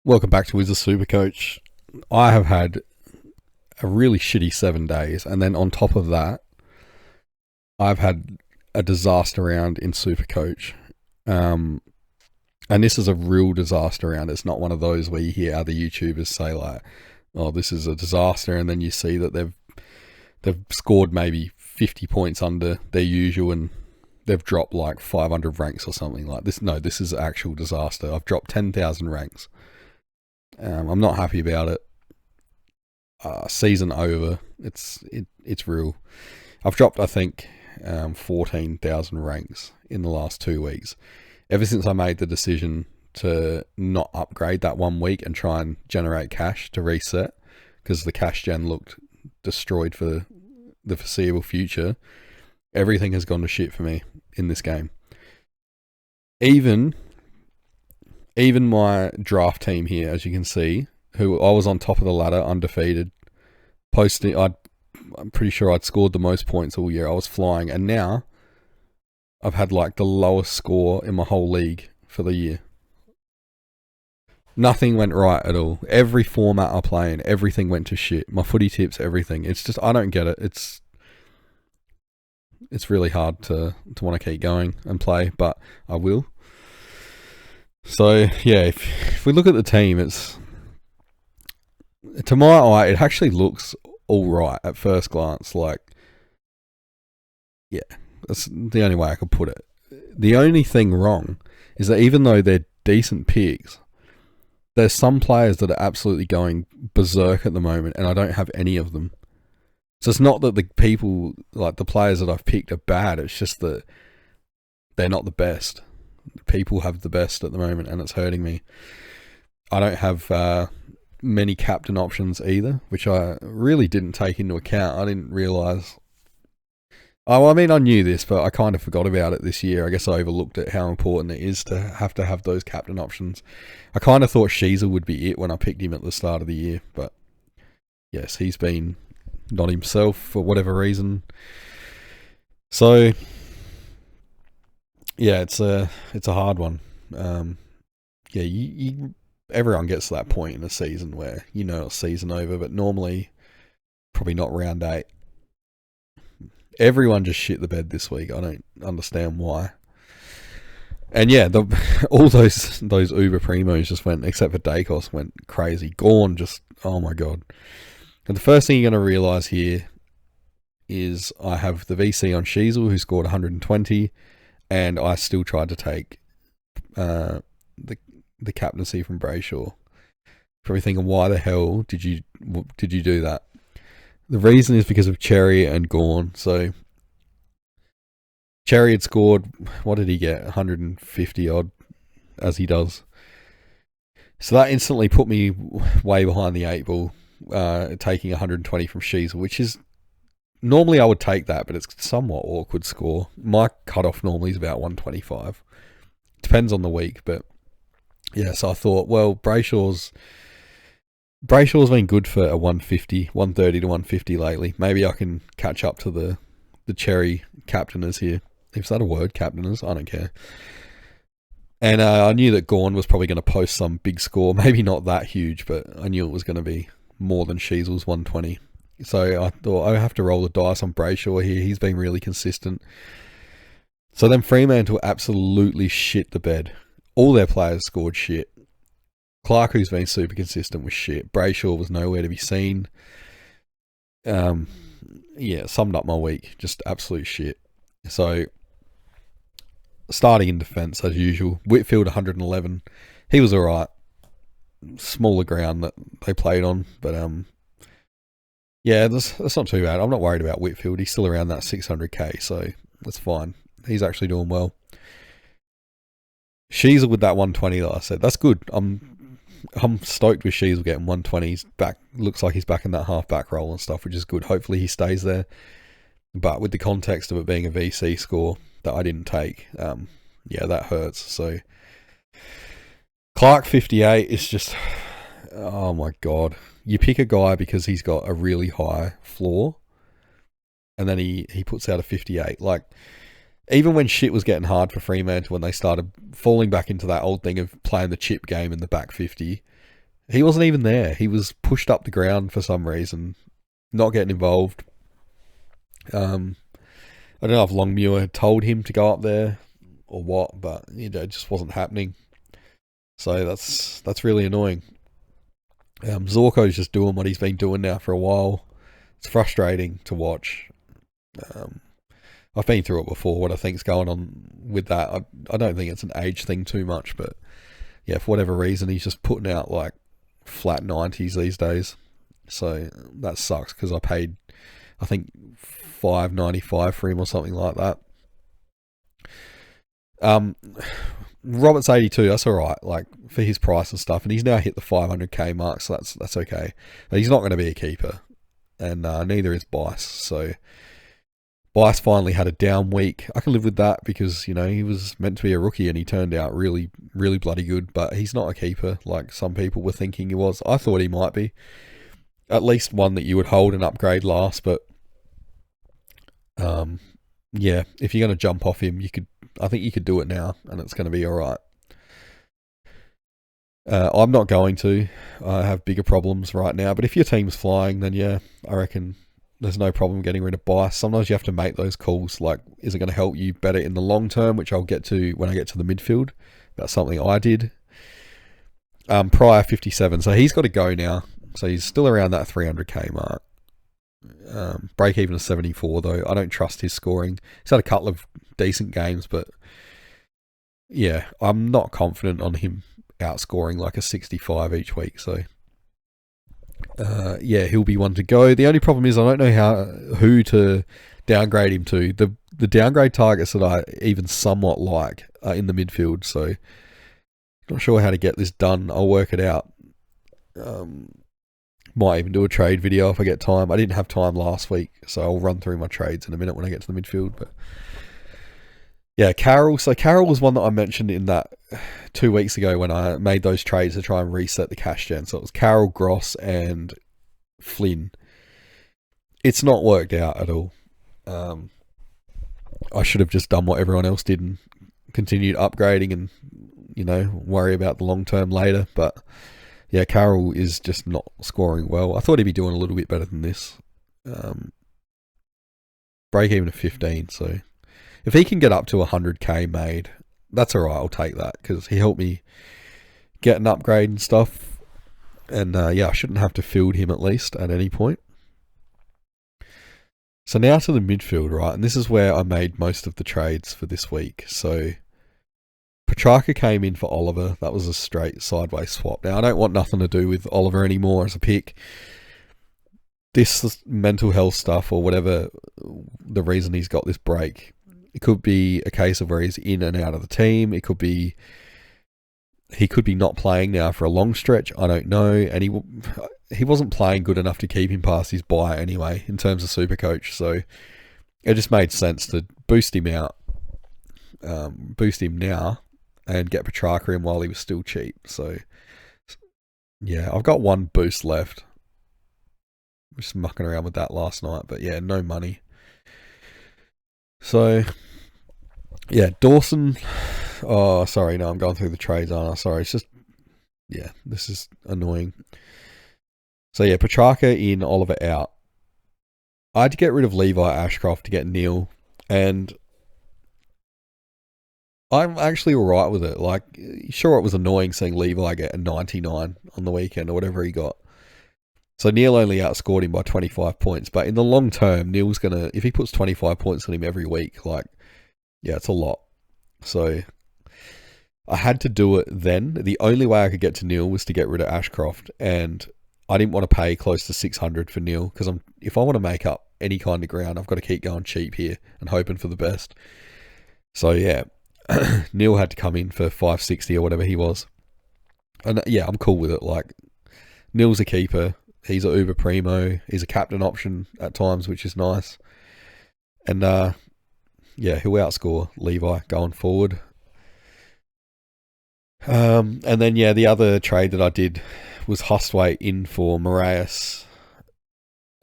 Welcome back to Wizard Supercoach. I have had a really shitty 7 days, and then on top of that, I've had a disaster round in Supercoach. And this is a real disaster round. It's not one of those where you hear other YouTubers say like, "Oh, this is a disaster," and then you see that they've scored maybe 50 points under their usual, and they've dropped like 500 ranks or something like this. No, this is actual disaster. I've dropped 10,000 ranks. I'm not happy about it. Season over. It's real. I've dropped, I think, 14,000 ranks in the last 2 weeks. Ever since I made the decision to not upgrade that 1 week and try and generate cash to reset, because the cash gen looked destroyed for the foreseeable future, everything has gone to shit for me in this game. Even my draft team here, as you can see, who I was on top of the ladder, undefeated, I'm pretty sure I'd scored the most points all year. I was flying, and now I've had like the lowest score in my whole league for the year. Nothing went right at all. Every format I play in, everything went to shit. My footy tips, everything. It's just, I don't get it. It's really hard to want to keep going and play, but I will. So yeah, if we look at the team, it's, to my eye, it actually looks all right at first glance. Like, yeah, that's the only way I could put it. The only thing wrong is that even though they're decent picks, there's some players that are absolutely going berserk at the moment, and I don't have any of them. So it's not that the people, like the players that I've picked, are bad. It's just that they're not the best. People have the best at the moment, and it's hurting me. I don't have many captain options either, which I really didn't take into account. I didn't realise. Oh, I mean, I knew this, but I kind of forgot about it this year. I guess I overlooked it, how important it is to have those captain options. I kind of thought Sheezel would be it when I picked him at the start of the year, but yes, he's been not himself for whatever reason. So yeah, it's a hard one. Yeah, everyone gets to that point in a season where you know it's season over, but normally probably not round 8. Everyone just shit the bed this week. I don't understand why. And yeah, all those Uber Primos just went, except for Dacos, went crazy. Gorn just, oh my god. And the first thing you're going to realise here is I have the VC on Sheezel, who scored 120, and I still tried to take the captaincy from Brayshaw. Probably thinking, why the hell did you do that? The reason is because of Cherry and Gorn. So Cherry had scored, what did he get? 150 odd, as he does. So that instantly put me way behind the 8 ball, taking 120 from Sheezel, which is, normally I would take that, but it's somewhat awkward score. My cutoff normally is about 125. Depends on the week, but yeah, so I thought, well, Brayshaw's been good for a 150, 130 to 150 lately. Maybe I can catch up to the Cherry captainers here. Is that a word, captainers? I don't care. And I knew that Gorn was probably going to post some big score. Maybe not that huge, but I knew it was going to be more than Sheezel's 120. So I thought I have to roll the dice on Brayshaw here. He's been really consistent. So then Fremantle absolutely shit the bed. All their players scored shit. Clark, who's been super consistent, was shit. Brayshaw was nowhere to be seen. Yeah, summed up my week. Just absolute shit. So, starting in defence as usual. Whitfield 111. He was alright. Smaller ground that they played on, but yeah, that's not too bad. I'm not worried about Whitfield. He's still around that 600k, so that's fine. He's actually doing well. Sheezel with that 120 that I said, that's good. I'm stoked with Sheezel getting 120. He's back. Looks like he's back in that half back role and stuff, which is good. Hopefully he stays there. But with the context of it being a VC score that I didn't take, yeah, that hurts. So Clark 58 is just, oh my god. You pick a guy because he's got a really high floor, and then he puts out a 58. Like, even when shit was getting hard for Fremantle, when they started falling back into that old thing of playing the chip game in the back 50, He wasn't even there. He was pushed up the ground for some reason, not getting involved. I don't know if Longmuir had told him to go up there or what, but it just wasn't happening. So that's really annoying. Zorko's just doing what he's been doing now for a while. It's frustrating to watch. I've been through it before, what I think's going on with that. I don't think it's an age thing too much, but yeah, for whatever reason, he's just putting out like flat 90s these days. So that sucks because I paid, I think, $5.95 for him or something like that. Robert's 82, that's alright, like for his price and stuff, and he's now hit the 500k mark, so that's okay. But he's not going to be a keeper, and neither is Bice. So Bice finally had a down week. I can live with that because he was meant to be a rookie and he turned out really, really bloody good. But he's not a keeper like some people were thinking he was. I thought he might be, at least one that you would hold and upgrade last. But yeah, if you're going to jump off him, I think you could do it now, and it's going to be all right. I'm not going to. I have bigger problems right now. But if your team's flying, then yeah, I reckon there's no problem getting rid of Bice. Sometimes you have to make those calls. Like, is it going to help you better in the long term? Which I'll get to when I get to the midfield. That's something I did. Prior 57, so he's got to go now. So he's still around that 300k mark. Break even of 74 though. I don't trust his scoring. He's had a couple of decent games, but yeah, I'm not confident on him outscoring like a 65 each week. So yeah, he'll be one to go. The only problem is I don't know who to downgrade him to. The downgrade targets that I even somewhat like are in the midfield, so not sure how to get this done. I'll work it out. Might even do a trade video if I get time. I didn't have time last week, so I'll run through my trades in a minute when I get to the midfield. But yeah, Carroll. So Carroll was one that I mentioned in that 2 weeks ago when I made those trades to try and reset the cash gen. So it was Carroll, Gross, and Flynn. It's not worked out at all. I should have just done what everyone else did and continued upgrading and worry about the long term later. But yeah, Carroll is just not scoring well. I thought he'd be doing a little bit better than this. Break even of 15, so if he can get up to 100k made, that's alright, I'll take that, because he helped me get an upgrade and stuff. And yeah, I shouldn't have to field him at least at any point. So now to the midfield, right? And this is where I made most of the trades for this week. So Petrarca came in for Oliver. That was a straight sideways swap. Now, I don't want nothing to do with Oliver anymore as a pick. This mental health stuff or whatever the reason he's got this break, it could be a case of where he's in and out of the team. It could be he could be not playing now for a long stretch. I don't know. And he wasn't playing good enough to keep him past his bye anyway in terms of Supercoach. So it just made sense to boost him out, boost him now, and get Petrarca in while he was still cheap. So yeah, I've got one boost left. Just mucking around with that last night, but yeah, no money. So yeah, Dawson. Oh, sorry, no, I'm going through the trades, aren't I? Sorry, it's just, yeah, this is annoying. So yeah, Petrarca in, Oliver out. I had to get rid of Levi Ashcroft to get Neil, and I'm actually alright with it. Like, sure, it was annoying seeing Levi get a 99 on the weekend or whatever he got. So Neil only outscored him by 25 points, but in the long term, Neil's gonna, if he puts 25 points on him every week, like, yeah, it's a lot. So I had to do it then. The only way I could get to Neil was to get rid of Ashcroft, and I didn't want to pay close to 600 for Neil, because if I want to make up any kind of ground, I've got to keep going cheap here and hoping for the best. So yeah, Neil had to come in for 560 or whatever he was. And yeah, I'm cool with it. Like, Neil's a keeper. He's a uber primo. He's a captain option at times, which is nice. And yeah, he'll outscore Levi going forward. And then yeah, the other trade that I did was Hustwaite in for Moraes.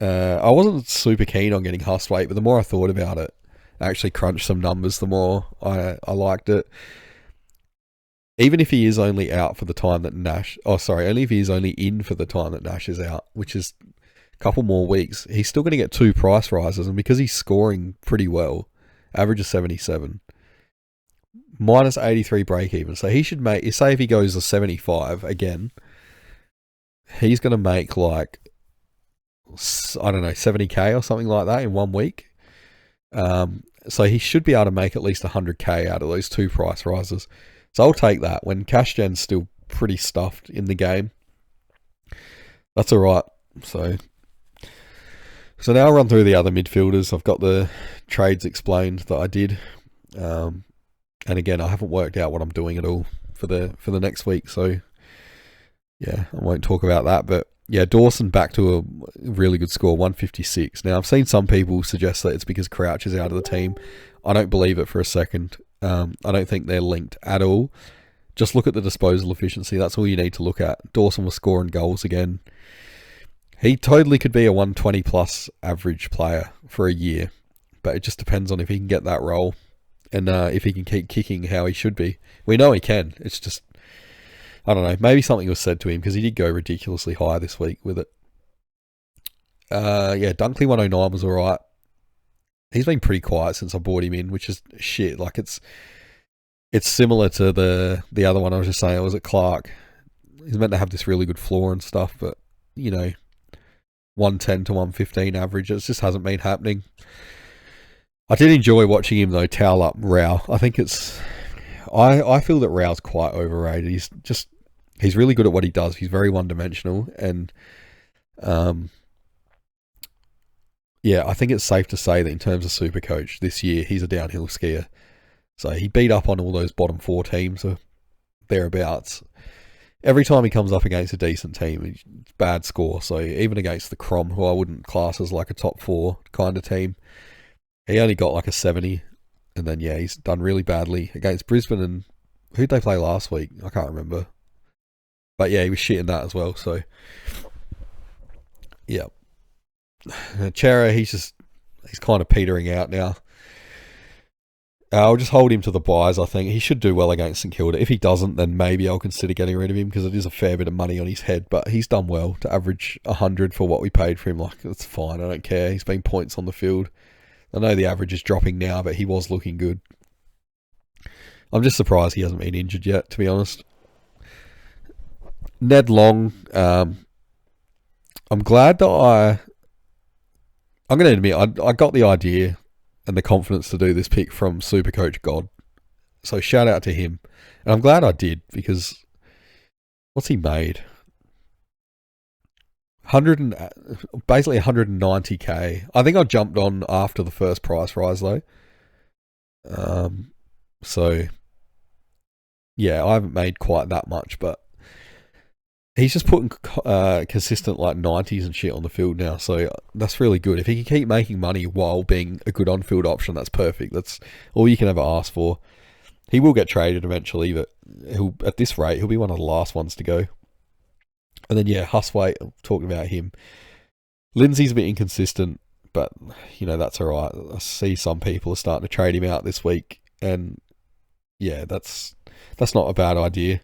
I wasn't super keen on getting Hustwaite, but the more I thought about it, I actually crunched some numbers, the more I liked it. even if he is only out for the time that Nash, only if he is only in for the time that Nash is out, which is a couple more weeks, he's still going to get 2 price rises. And because he's scoring pretty well, average of 77, minus 83 break even. So he should make, say if he goes to 75 again, he's going to make like, I don't know, 70k or something like that in 1 week. So he should be able to make at least 100k out of those 2 price rises. So I'll take that when cash gen's still pretty stuffed in the game. That's all right. So now I'll run through the other midfielders. I've got the trades explained that I did. And again, I haven't worked out what I'm doing at all for the next week. So yeah, I won't talk about that. But yeah, Dawson back to a really good score, 156. Now, I've seen some people suggest that it's because Crouch is out of the team. I don't believe it for a second. I don't think they're linked at all. Just look at the disposal efficiency. That's all you need to look at. Dawson was scoring goals again. He totally could be a 120 plus average player for a year, but it just depends on if he can get that role and if he can keep kicking how he should be. We know he can. It's just, I don't know. Maybe something was said to him because he did go ridiculously high this week with it. Yeah, Dunkley 109 was all right. He's been pretty quiet since I brought him in, which is shit. Like it's similar to the other one I was just saying. It was at Clark. He's meant to have this really good floor and stuff, but you know, 110 to 115 average. It just hasn't been happening. I did enjoy watching him though towel up Rao. I think it's. I feel that Rao's quite overrated. He's really good at what he does. He's very one-dimensional, and yeah, I think it's safe to say that in terms of Supercoach this year, he's a downhill skier. So he beat up on all those bottom 4 teams or thereabouts. Every time he comes up against a decent team, it's bad score. So even against the Crom, who I wouldn't class as like a top 4 kind of team, he only got like a 70. And then, yeah, he's done really badly against Brisbane. And who'd they play last week? I can't remember. But yeah, he was shit in that as well. So, yeah. Chera, he's kind of petering out now. I'll just hold him to the buys, I think. He should do well against St Kilda. If he doesn't, then maybe I'll consider getting rid of him because it is a fair bit of money on his head. But he's done well to average 100 for what we paid for him. Like, that's fine. I don't care. He's been points on the field. I know the average is dropping now, but he was looking good. I'm just surprised he hasn't been injured yet, to be honest. Ned Long, I'm glad that I'm going to admit, I got the idea and the confidence to do this pick from Supercoach God. So shout out to him. And I'm glad I did because what's he made? Basically 190k. I think I jumped on after the first price rise though. So yeah, I haven't made quite that much, but he's just putting consistent like 90s and shit on the field now. So that's really good. If he can keep making money while being a good on-field option, that's perfect. That's all you can ever ask for. He will get traded eventually, but at this rate, he'll be one of the last ones to go. And then, yeah, Huswaite, talking about him. Lindsay's a bit inconsistent, but, you know, that's all right. I see some people are starting to trade him out this week. And, yeah, that's not a bad idea.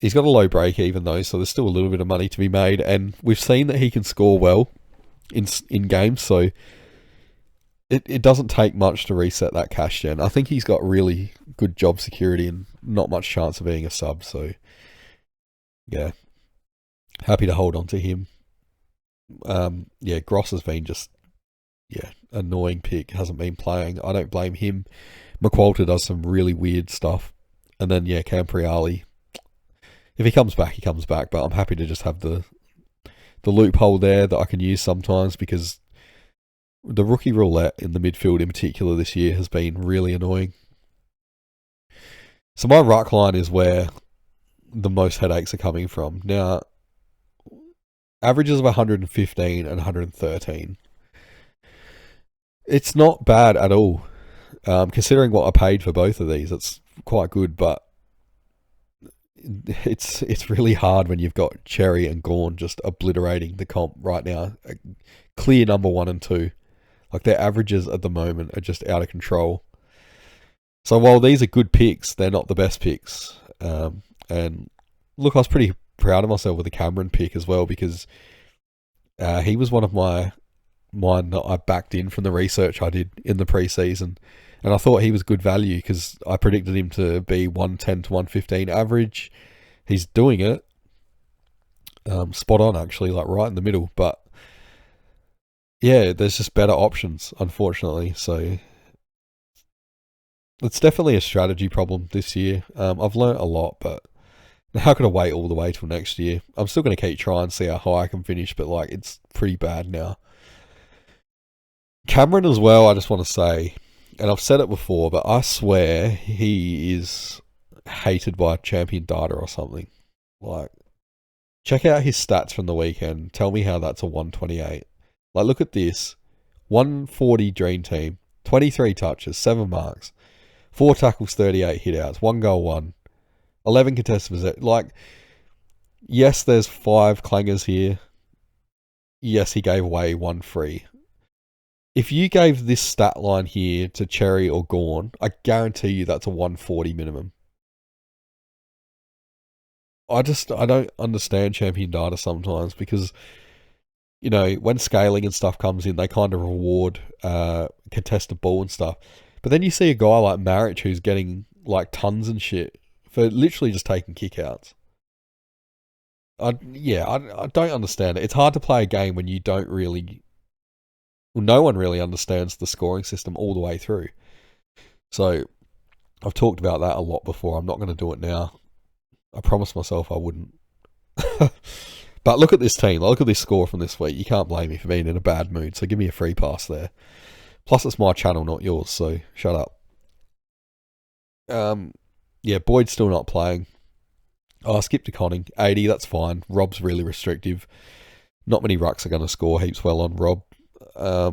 He's got a low break even, though, so there's still a little bit of money to be made. And we've seen that he can score well in games, so it doesn't take much to reset that cash gen. I think he's got really good job security and not much chance of being a sub, so, yeah. Happy to hold on to him. Yeah, Gross has been just, annoying pick. Hasn't been playing. I don't blame him. McQualter does some really weird stuff. And then, yeah, Campriali. If he comes back, he comes back. But I'm happy to just have the loophole there that I can use sometimes because the rookie roulette in the midfield in particular this year has been really annoying. So my ruck line is where the most headaches are coming from. Now, averages of 115 and 113. It's not bad at all. Considering what I paid for both of these, it's quite good, but it's really hard when you've got Cherry and Gawn just obliterating the comp right now. A clear number 1 and 2. Like their averages at the moment are just out of control. So while these are good picks, they're not the best picks. And look, I was pretty proud of myself with the Cameron pick as well, because he was one of mine that I backed in from the research I did in the preseason. And I thought he was good value because I predicted him to be 110 to 115 average. He's doing it. Spot on, actually, like right in the middle. But yeah, there's just better options, unfortunately. So it's definitely a strategy problem this year. I've learnt a lot, but how could I wait all the way till next year? I'm still going to keep trying, see how high I can finish, but like it's pretty bad now. Cameron as well, I just want to say, and I've said it before, but I swear he is hated by Champion Data or something. Like, check out his stats from the weekend. Tell me how that's a 128. Like, look at this. 140 Dream Team, 23 touches, 7 marks, 4 tackles, 38 hitouts, 1 goal, 11 contested possessions. Like, yes, there's 5 clangers here. Yes, he gave away 1 free. If you gave this stat line here to Cherry or Gorn, I guarantee you that's a 140 minimum. I don't understand Champion Data sometimes because, you know, when scaling and stuff comes in, they kind of reward contested ball and stuff. But then you see a guy like Marich who's getting like tons and shit for literally just taking kickouts. I don't understand it. It's hard to play a game when you don't really... Well, no one really understands the scoring system all the way through. So I've talked about that a lot before. I'm not going to do it now. I promised myself I wouldn't. But look at this team. Look at this score from this week. You can't blame me for being in a bad mood. So give me a free pass there. Plus, it's my channel, not yours. So shut up. Yeah, Boyd's still not playing. Oh, I skipped to Conning. 80, that's fine. Rob's really restrictive. Not many rucks are going to score heaps well on Rob. I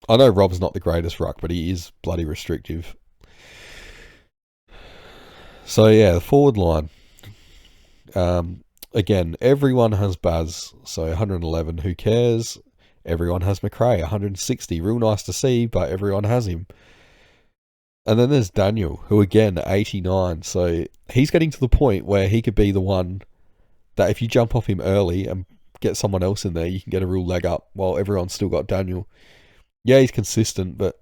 know Rob's not the greatest ruck, but he is bloody restrictive. So yeah, the forward line. Again, everyone has Baz, so 111. Who cares? Everyone has McRae, 160. Real nice to see, but everyone has him. And then there's Daniel, who again, 89. So he's getting to the point where he could be the one that if you jump off him early and get someone else in there, you can get a real leg up while everyone's still got Daniel. Yeah, he's consistent, but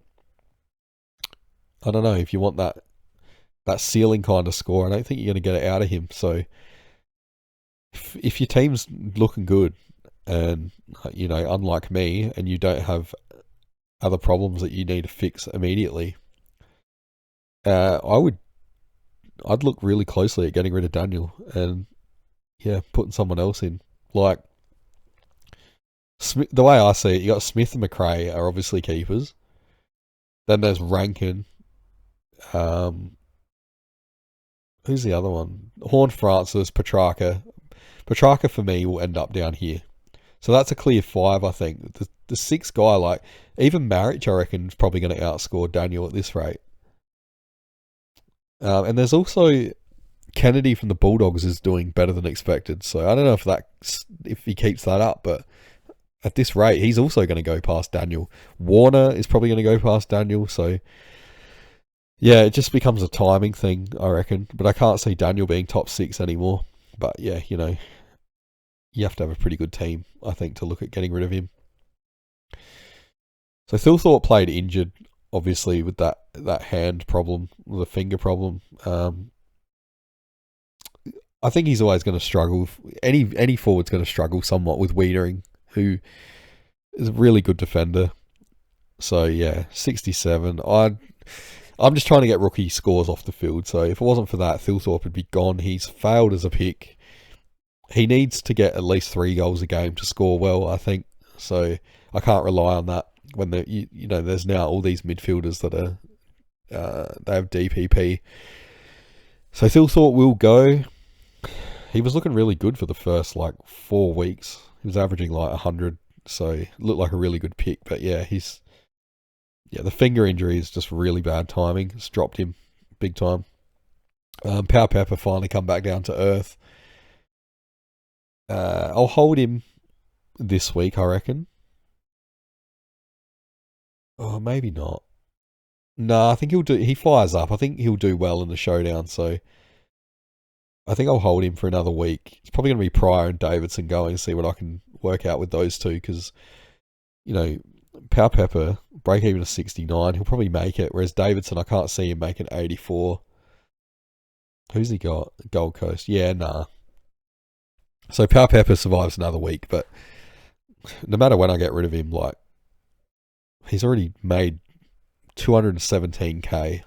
I don't know, if you want that ceiling kind of score, I don't think you're going to get it out of him. So if your team's looking good and, you know, unlike me, and you don't have other problems that you need to fix immediately, I'd look really closely at getting rid of Daniel and, yeah, putting someone else in. Like, the way I see it, you got Smith and McRae are obviously keepers. Then there's Rankin. Who's the other one? Horn Francis, Petrarca. Petrarca for me will end up down here. So that's a clear 5, I think. The 6th guy, like, even Marich, I reckon, is probably going to outscore Daniel at this rate. And there's also Kennedy from the Bulldogs is doing better than expected. So I don't know if he keeps that up, but at this rate, he's also going to go past Daniel. Warner is probably going to go past Daniel. So yeah, it just becomes a timing thing, I reckon. But I can't see Daniel being top 6 anymore. But yeah, you know, you have to have a pretty good team, I think, to look at getting rid of him. So Thilthorpe played injured, obviously, with that hand problem, the finger problem. I think he's always going to struggle. Any forward's going to struggle somewhat with Wiedering, who is a really good defender. So yeah, 67. I'm just trying to get rookie scores off the field. So if it wasn't for that, Thilthorpe would be gone. He's failed as a pick. He needs to get at least 3 goals a game to score well, I think. So I can't rely on that when there's now all these midfielders that are they have DPP. So Thilthorpe will go. He was looking really good for the first 4 weeks. He was averaging 100, so looked like a really good pick. But yeah, the finger injury is just really bad timing. It's dropped him big time. Power Pepper finally come back down to earth. I'll hold him this week, I reckon. Oh, maybe not. No, I think he fires up. I think he'll do well in the showdown. So I think I'll hold him for another week. It's probably going to be Pryor and Davidson going and see what I can work out with those two because, you know, Power Pepper, break even to 69, he'll probably make it. Whereas Davidson, I can't see him making 84. Who's he got? Gold Coast. Yeah, nah. So Power Pepper survives another week, but no matter when I get rid of him, like, he's already made 217k.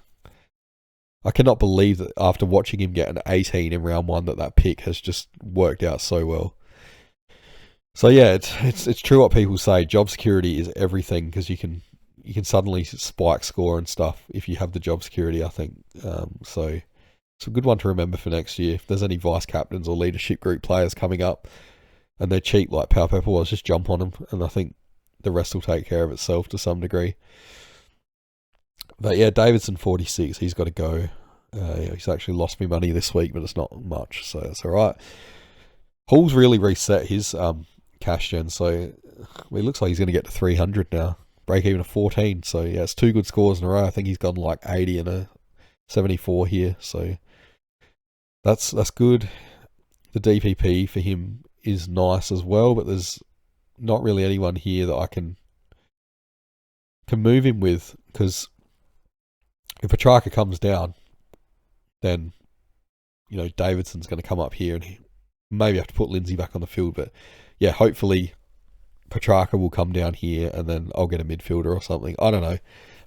I cannot believe that after watching him get an 18 in round one, that pick has just worked out so well. So yeah, it's true what people say. Job security is everything because you can suddenly spike score and stuff if you have the job security. I think so. It's a good one to remember for next year. If there's any vice captains or leadership group players coming up and they're cheap like Power Pepper was, just jump on them, and I think the rest will take care of itself to some degree. But yeah, Davidson 46, he's got to go. He's actually lost me money this week, but it's not much, so it's all right. Hall's really reset his cash gen, so it looks like he's going to get to 300 now. Break even to 14, so yeah, it's 2 good scores in a row. I think he's gone like 80 and a 74 here, so that's good. The DPP for him is nice as well, but there's not really anyone here that I can move him with, because if Petrarca comes down, then, you know, Davidson's going to come up here and maybe have to put Lindsay back on the field. But yeah, hopefully Petrarca will come down here and then I'll get a midfielder or something. I don't know.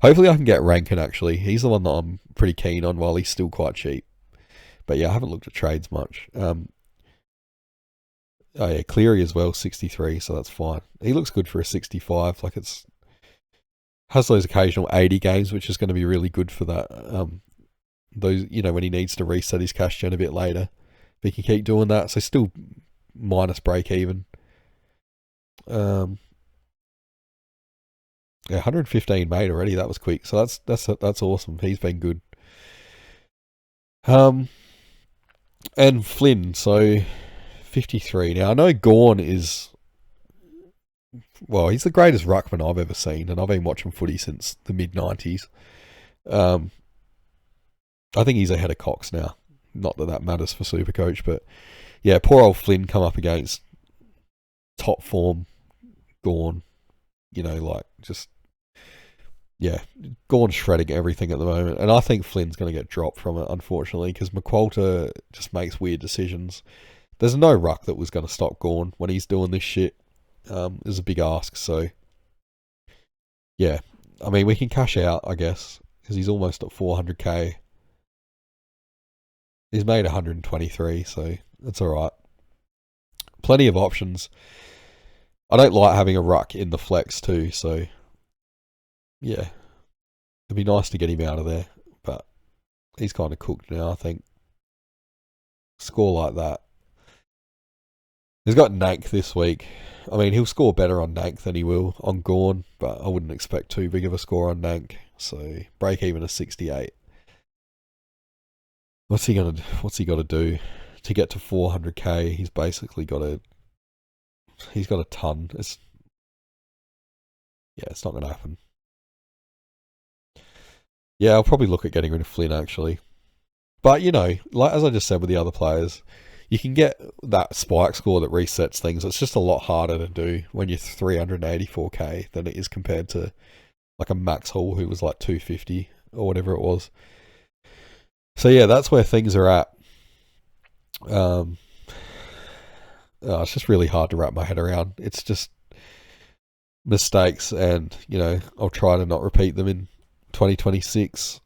Hopefully I can get Rankin, actually. He's the one that I'm pretty keen on while he's still quite cheap. But yeah, I haven't looked at trades much. Oh yeah, Cleary as well, 63, so that's fine. He looks good for a 65. Like, it's has those occasional 80 games, which is going to be really good for that. Those, you know, when he needs to reset his cash gen a bit later, if he can keep doing that. So still minus break even. Yeah, 115 made already. That was quick. So that's awesome. He's been good. And Flynn, so 53. Now I know Gawn is, well, he's the greatest ruckman I've ever seen, and I've been watching footy since the mid-90s. I think he's ahead of Cox now. Not that matters for Supercoach, but yeah, poor old Flynn come up against top form Gawn. You know, like, just, yeah, Gawn's shredding everything at the moment, and I think Flynn's going to get dropped from it, unfortunately, because McQualter just makes weird decisions. There's no ruck that was going to stop Gawn when he's doing this shit. Is a big ask, so yeah, I mean, we can cash out, I guess, because he's almost at 400k. He's made 123, so that's alright. Plenty of options. I don't like having a ruck in the flex too, so yeah, it'd be nice to get him out of there, but he's kind of cooked now, I think. Score like that. He's got Nank this week. I mean, he'll score better on Nank than he will on Gawn, but I wouldn't expect too big of a score on Nank. So break even to 68. What's he got to do to get to 400k? He's basically got a ton. It's not going to happen. Yeah, I'll probably look at getting rid of Flynn, actually. But, you know, like as I just said with the other players, you can get that spike score that resets things. It's just a lot harder to do when you're 384k than it is compared to like a Max Hall who was like 250 or whatever it was. So yeah, that's where things are at. It's just really hard to wrap my head around. It's just mistakes, and, you know, I'll try to not repeat them in 2026.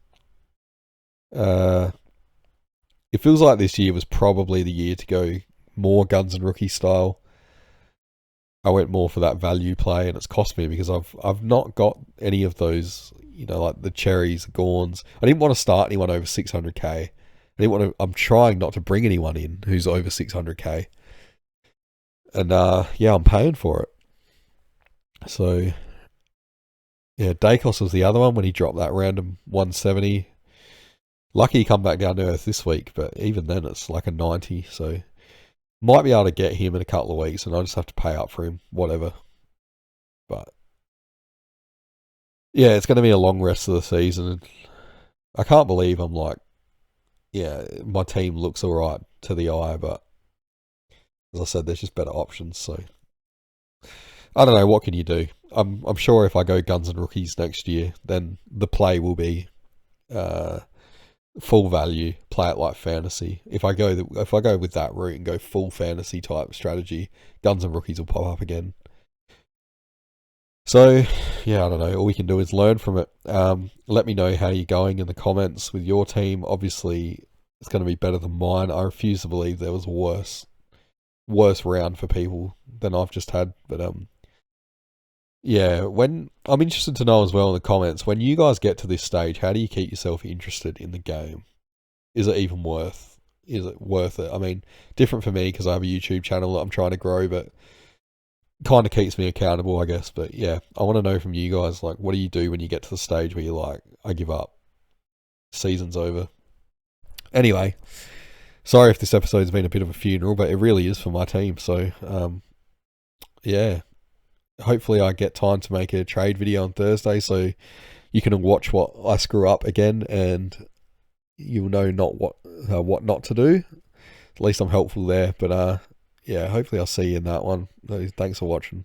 It feels like this year was probably the year to go more guns and rookie style. I went more for that value play, and it's cost me because I've not got any of those, you know, like the Cherries, the Gawns. I didn't want to start anyone over 600k. I'm trying not to bring anyone in who's over 600k. And yeah, I'm paying for it. So yeah, Dacos was the other one when he dropped that random 170. Lucky he come back down to earth this week, but even then it's like a 90, so might be able to get him in a couple of weeks, and I'll just have to pay up for him, whatever. But yeah, it's going to be a long rest of the season. I can't believe I'm like yeah, my team looks alright to the eye, but as I said, there's just better options. So I don't know. What can you do? I'm sure if I go guns and rookies next year, then the play will be uh, full value. Play it like fantasy. If I go with that route and go full fantasy type strategy, guns and rookies will pop up again. So yeah, I don't know. All we can do is learn from it. Let me know how you're going in the comments with your team. Obviously, it's going to be better than mine. I refuse to believe there was a worse round for people than I've just had. But yeah, when I'm interested to know as well in the comments, when you guys get to this stage, how do you keep yourself interested in the game? Is it even worth? Is it worth it? I mean, different for me because I have a YouTube channel that I'm trying to grow, but kind of keeps me accountable, I guess. But yeah, I want to know from you guys, like, what do you do when you get to the stage where you're like, I give up, season's over. Anyway, sorry if this episode's been a bit of a funeral, but it really is for my team. So yeah, hopefully I get time to make a trade video on Thursday, so you can watch what I screw up again, and you'll know not what not to do. At least I'm helpful there. But yeah, hopefully I'll see you in that one. Thanks for watching.